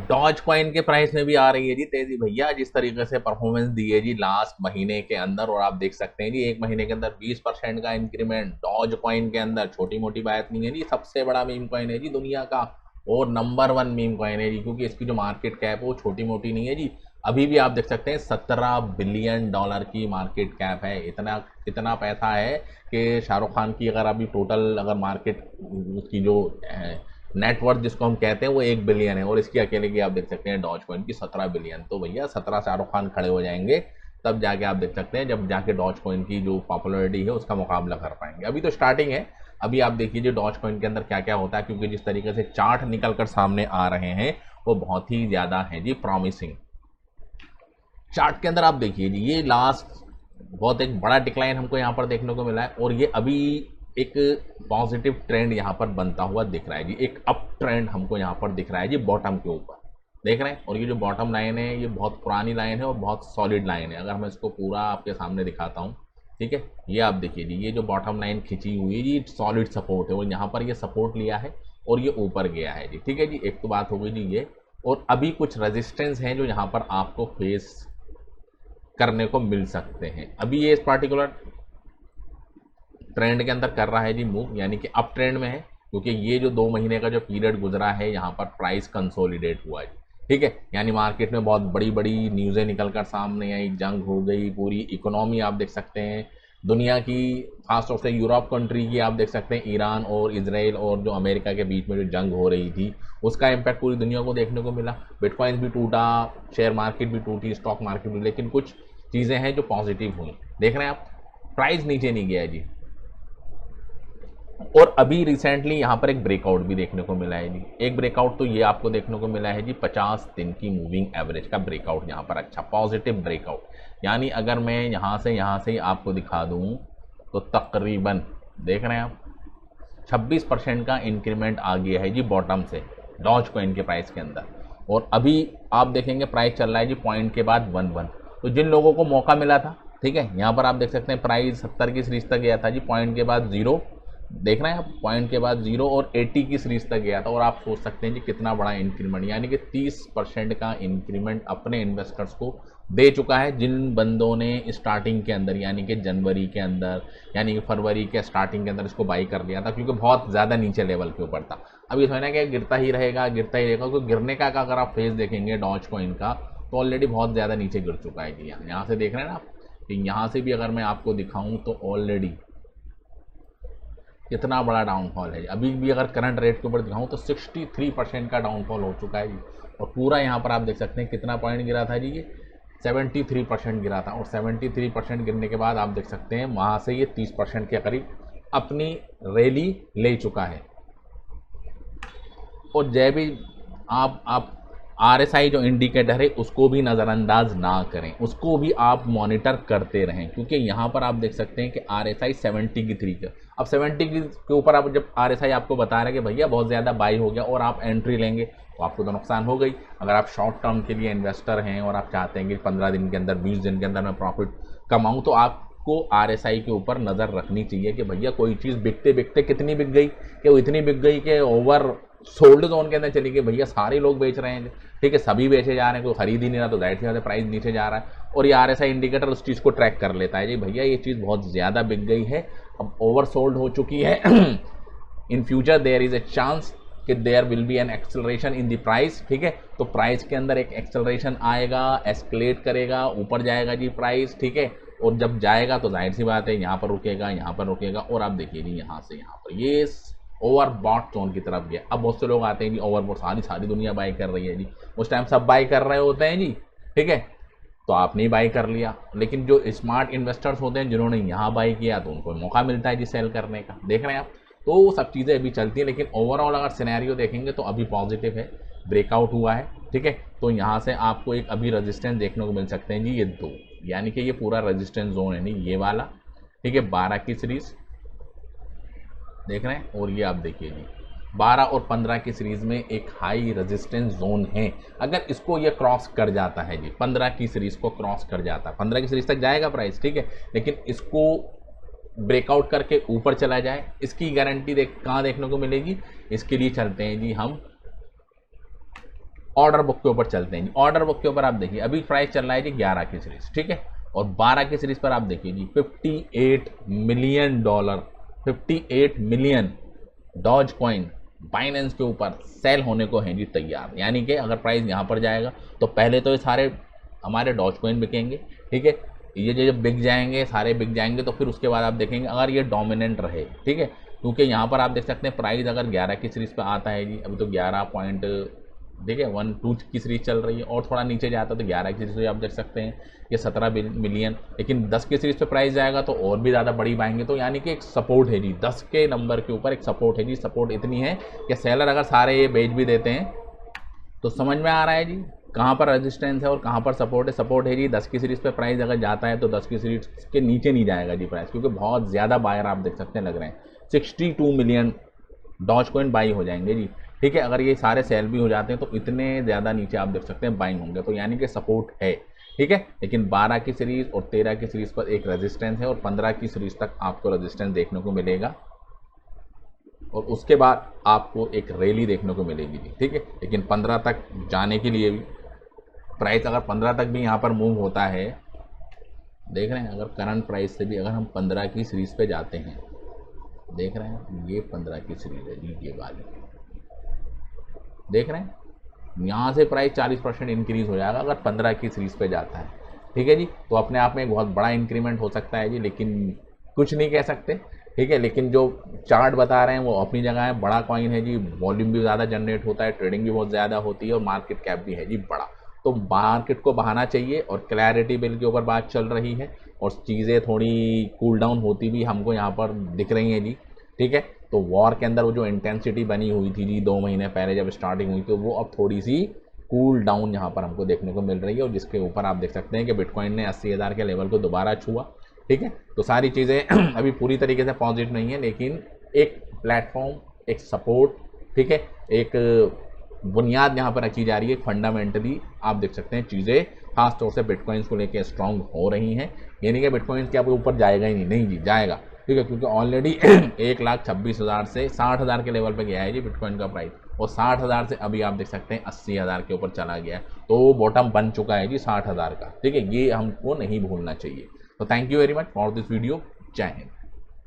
Doge coin के price में भी आ रही है जी तेजी भैया। जिस तरीके से परफॉर्मेंस दी है जी लास्ट महीने के अंदर, और आप देख सकते हैं जी एक महीने के अंदर 20% का इंक्रीमेंट डॉज कॉइन के अंदर, छोटी मोटी बात नहीं है जी। सबसे बड़ा मीम कॉइन है जी दुनिया का, और नंबर 1 मीम कॉइन है जी, क्योंकि इसकी जो मार्केट कैप है वो छोटी मोटी नहीं है जी। अभी भी आप देख सकते हैं $17 बिलियन की मार्केट कैप है। इतना इतना पैसा है कि शाहरुख खान की अगर अभी टोटल अगर मार्केट की जो नेटवर्थ जिसको हम कहते हैं वो 1 बिलियन है, और इसकी अकेले की आप देख सकते हैं डॉज कॉइन की 17 बिलियन। तो भैया 17 शाहरुख खान खड़े हो जाएंगे तब जाके आप देख सकते हैं, जब जाके डॉज कॉइन की जो पॉपुलैरिटी है उसका मुकाबला कर पाएंगे। अभी तो स्टार्टिंग है। अभी आप देखिए जो डॉज कॉइन के अंदर क्या क्या होता है, क्योंकि जिस तरीके से चार्ट निकल कर सामने आ रहे हैं वो बहुत ही ज़्यादा है जी प्रॉमिसिंग। चार्ट के अंदर आप देखिए जी ये लास्ट बहुत एक बड़ा डिक्लाइन हमको यहाँ पर देखने को मिला है, और ये अभी एक पॉजिटिव ट्रेंड यहाँ पर बनता हुआ दिख रहा है जी। एक अप ट्रेंड हमको यहाँ पर दिख रहा है जी बॉटम के ऊपर, देख रहे हैं। और ये जो बॉटम लाइन है ये बहुत पुरानी लाइन है और बहुत सॉलिड लाइन है। अगर मैं इसको पूरा आपके सामने दिखाता हूँ, ठीक है, ये आप देखिए जी ये जो बॉटम लाइन खिंची हुई है जी सॉलिड सपोर्ट है, और यहाँ पर ये सपोर्ट लिया है और ये ऊपर गया है जी, ठीक है जी। एक तो बात हो गई जी ये, और अभी कुछ रेजिस्टेंस हैं जो यहाँ पर आपको फेस करने को मिल सकते हैं। अभी ये इस पार्टिकुलर ट्रेंड के अंदर कर रहा है जी मूव, यानी कि अप ट्रेंड में है, क्योंकि ये जो 2 महीने का जो पीरियड गुजरा है यहाँ पर प्राइस कंसोलिडेट हुआ है, ठीक है। यानी मार्केट में बहुत बड़ी बड़ी न्यूज़ें निकल कर सामने आई, जंग हो गई, पूरी इकोनॉमी आप देख सकते हैं दुनिया की, खासतौर से यूरोप कंट्री की आप देख सकते हैं, ईरान और इसराइल और जो अमेरिका के बीच में जो जंग हो रही थी उसका इम्पैक्ट पूरी दुनिया को देखने को मिला। बिटकॉइन भी टूटा, शेयर मार्केट भी टूटी, स्टॉक मार्केट भी, लेकिन कुछ चीज़ें हैं जो पॉजिटिव हुई, देख रहे हैं आप। प्राइस नीचे नहीं गया है जी, और अभी रिसेंटली यहाँ पर एक ब्रेकआउट भी देखने को मिला है जी। एक ब्रेकआउट तो ये आपको देखने को मिला है जी 50 दिन की मूविंग एवरेज का ब्रेकआउट यहाँ पर, अच्छा पॉजिटिव ब्रेकआउट। यानी अगर मैं यहाँ से आपको दिखा दूँ तो तकरीबन देख रहे हैं आप 26% का इंक्रीमेंट आ गया है जी बॉटम से डॉज कॉइन के प्राइस के अंदर। और अभी आप देखेंगे प्राइस चल रहा है जी पॉइंट के बाद 11। तो जिन लोगों को मौका मिला था, ठीक है, यहाँ पर आप देख सकते हैं प्राइस 70 की सीरीज तक गया था जी, पॉइंट के बाद 0, देख रहे हैं आप, पॉइंट के बाद 0 और 80 की सीरीज तक गया था। और आप सोच सकते हैं जी कितना बड़ा इंक्रीमेंट, यानी कि 30% का इंक्रीमेंट अपने इन्वेस्टर्स को दे चुका है, जिन बंदों ने स्टार्टिंग के अंदर यानी कि जनवरी के अंदर यानी कि फरवरी के स्टार्टिंग के अंदर इसको बाई कर लिया था, क्योंकि बहुत ज़्यादा नीचे लेवल के ऊपर था। अब ये समझना कि गिरता ही रहेगा गिरता ही रहेगा, क्योंकि गिरने का अगर आप फेज देखेंगे डॉज कॉइन का तो ऑलरेडी बहुत ज़्यादा नीचे गिर चुका है जी। यहाँ से देख रहे हैं ना आप, कि यहाँ से भी अगर मैं आपको दिखाऊँ तो ऑलरेडी कितना बड़ा डाउनफॉल है। अभी भी अगर करंट रेट के ऊपर दिखाऊँ तो 63% का डाउनफॉल हो चुका है जी। और पूरा यहाँ पर आप देख सकते हैं कितना पॉइंट गिरा था जी, ये 73% गिरा था, और 73% गिरने के बाद आप देख सकते हैं वहाँ से ये 30% के करीब अपनी रैली ले चुका है। और जय भी आप RSI जो इंडिकेटर है उसको भी नज़रअंदाज ना करें, उसको भी आप मॉनिटर करते रहें, क्योंकि यहाँ पर आप देख सकते हैं कि RSI 70 की 3 का, अब 70 के ऊपर आप जब RSI आपको बता रहे हैं कि भैया बहुत ज़्यादा बाई हो गया और आप एंट्री लेंगे तो आपको तो नुकसान हो गई। अगर आप शॉर्ट टर्म के लिए इन्वेस्टर हैं और आप चाहते हैं कि 15 दिन के अंदर 20 दिन के अंदर मैं प्रॉफिट कमाऊँ, तो आपको RSI के ऊपर नज़र रखनी चाहिए कि भैया कोई चीज़ बिकते बिकते कितनी बिक गई, कि वो इतनी बिक गई कि ओवर सोल्ड जोन के अंदर चली गई, भैया सारे लोग बेच रहे हैं, ठीक है, सभी बेचे जा रहे हैं, कोई खरीद ही नहीं रहा, तो जाहिर सी बात है प्राइस नीचे जा रहा है। और ये RSI इंडिकेटर उस चीज़ को ट्रैक कर लेता है जी, भैया ये चीज़ बहुत ज़्यादा बिक गई है, अब ओवर सोल्ड हो चुकी है। In future there is a chance कि there will be an acceleration in the price, ठीक है। तो प्राइस के अंदर एक एक्सेलरेशन आएगा, एस्केलेट करेगा, ऊपर जाएगा जी प्राइस, ठीक है। और जब जाएगा तो जाहिर सी बात है यहाँ पर रुकेगा, यहाँ पर रुकेगा, और आप देखिए जी यहाँ से यहाँ पर ये ओवरबॉट जोन की तरफ गया। अब बहुत से लोग आते हैं जी ओवरबॉट, सारी दुनिया बाई कर रही है जी, उस टाइम सब बाई कर रहे होते हैं जी, ठीक है, तो आपने ही बाई कर लिया। लेकिन जो स्मार्ट इन्वेस्टर्स होते हैं जिन्होंने यहाँ बाई किया तो उनको मौका मिलता है जी सेल करने का, देख रहे हैं आप। तो सब चीज़ें अभी चलती हैं, लेकिन ओवरऑल अगर सिनेरियो देखेंगे तो अभी पॉजिटिव है, ब्रेकआउट हुआ है, ठीक है। तो यहाँ से आपको एक अभी रेजिस्टेंस देखने को मिल सकते हैं जी, ये 2, यानी कि ये पूरा रेजिस्टेंस जोन है नहीं ये वाला, ठीक है, 12 की सीरीज देख रहे हैं, और ये आप देखिए जी 12 और 15 की सीरीज में एक हाई रेजिस्टेंस जोन है। अगर इसको ये क्रॉस कर जाता है जी, 15 की सीरीज को क्रॉस कर जाता है, 15 की सीरीज तक जाएगा प्राइस, ठीक है, लेकिन इसको ब्रेकआउट करके ऊपर चला जाए, इसकी गारंटी कहाँ देखने को मिलेगी। इसके लिए चलते हैं जी हम ऑर्डर बुक के ऊपर चलते हैं जी। ऑर्डर बुक के ऊपर आप देखिए अभी प्राइस चल रहा है जी 11 की सीरीज, ठीक है, और 12 की सीरीज पर आप देखिए जी $58 million, 58 million dodge coin Binance के ऊपर सेल होने को हैं जी तैयार। यानी कि अगर प्राइस यहाँ पर जाएगा तो पहले तो ये सारे हमारे डॉज कॉइन बिकेंगे, ठीक है, ये जब बिक जाएंगे, सारे बिक जाएंगे, तो फिर उसके बाद आप देखेंगे अगर ये डोमिनेंट रहे, ठीक है, क्योंकि यहाँ पर आप देख सकते हैं प्राइस अगर 11 की सीरीज पे आता है जी, अभी तो 11 पॉइंट देखिए 12 की सीरीज चल रही है, और थोड़ा नीचे जाता है तो 11 की सीरीज आप देख सकते हैं ये 17 मिलियन, लेकिन 10 की सीरीज पे प्राइस जाएगा तो और भी ज़्यादा बड़ी पाएंगे। तो यानी कि एक सपोर्ट है जी, 10 के नंबर के ऊपर एक सपोर्ट है जी। सपोर्ट इतनी है कि सेलर अगर सारे ये बेच भी देते हैं तो समझ में आ रहा है जी कहाँ पर रेजिस्टेंस है और कहाँ पर सपोर्ट है। सपोर्ट है जी 10 की सीरीज पे प्राइस अगर जाता है तो 10 की सीरीज के नीचे नहीं जाएगा जी प्राइस, क्योंकि बहुत ज़्यादा बायर आप देख सकते हैं लग रहे हैं। 62 मिलियन डॉज कॉइन बाई हो जाएंगे जी, ठीक है, अगर ये सारे सेल भी हो जाते हैं तो इतने ज़्यादा नीचे आप देख सकते हैं बाइंग होंगे, तो यानी कि सपोर्ट है, ठीक है। लेकिन 12 की सीरीज और 13 की सीरीज पर एक रेजिस्टेंस है और 15 की सीरीज तक आपको रेजिस्टेंस देखने को मिलेगा, और उसके बाद आपको एक रैली देखने को मिलेगी जी, ठीक है। लेकिन 15 तक जाने के लिए भी प्राइस अगर 15 तक भी यहाँ पर मूव होता है, देख रहे हैं, अगर करंट प्राइस से भी अगर हम 15 की सीरीज पे जाते हैं, देख रहे हैं ये 15 की सीरीज है जी, ये वाली देख रहे हैं, यहाँ से प्राइस 40% इंक्रीज हो जाएगा अगर 15 की सीरीज पे जाता है, ठीक है जी। तो अपने आप में एक बहुत बड़ा इंक्रीमेंट हो सकता है जी, लेकिन कुछ नहीं कह सकते, ठीक है। लेकिन जो चार्ट बता रहे हैं वो अपनी जगह है, बड़ा कॉइन है जी, वॉल्यूम भी ज़्यादा जनरेट होता है, ट्रेडिंग भी बहुत ज़्यादा होती है और मार्केट कैप भी है जी बड़ा। तो मार्केट को बहाना चाहिए, और क्लैरिटी बिल के ऊपर बात चल रही है और चीज़ें थोड़ी कूल डाउन होती भी हमको यहाँ पर दिख रही हैं जी, ठीक है। तो वॉर के अंदर वो जो इंटेंसिटी बनी हुई थी जी 2 महीने पहले जब स्टार्टिंग हुई थी, वो अब थोड़ी सी कूल डाउन यहाँ पर हमको देखने को मिल रही है, और जिसके ऊपर आप देख सकते हैं कि बिटकॉइन ने 80,000 के लेवल को दोबारा छुआ, ठीक है। तो सारी चीज़ें अभी पूरी तरीके से पॉजिटिव नहीं है, लेकिन एक प्लेटफॉर्म, एक सपोर्ट, ठीक है, एक बुनियाद यहाँ पर रखी जा रही है। फंडामेंटली आप देख सकते हैं चीज़ें खास तौर से बिटकॉइंस को लेकर स्ट्रांग हो रही हैं, यानी कि बिटकॉइंस के आपके ऊपर जाएगा ही नहीं जी, जाएगा, ठीक है, क्योंकि ऑलरेडी 1,26,000 से 60,000 के लेवल पे गया है जी बिटकॉइन का प्राइस, और 60,000 से अभी आप देख सकते हैं 80,000 के ऊपर चला गया है, तो बॉटम बन चुका है जी 60,000 का, ठीक है, ये हमको नहीं भूलना चाहिए। तो thank you very much for this video, जय हिंद।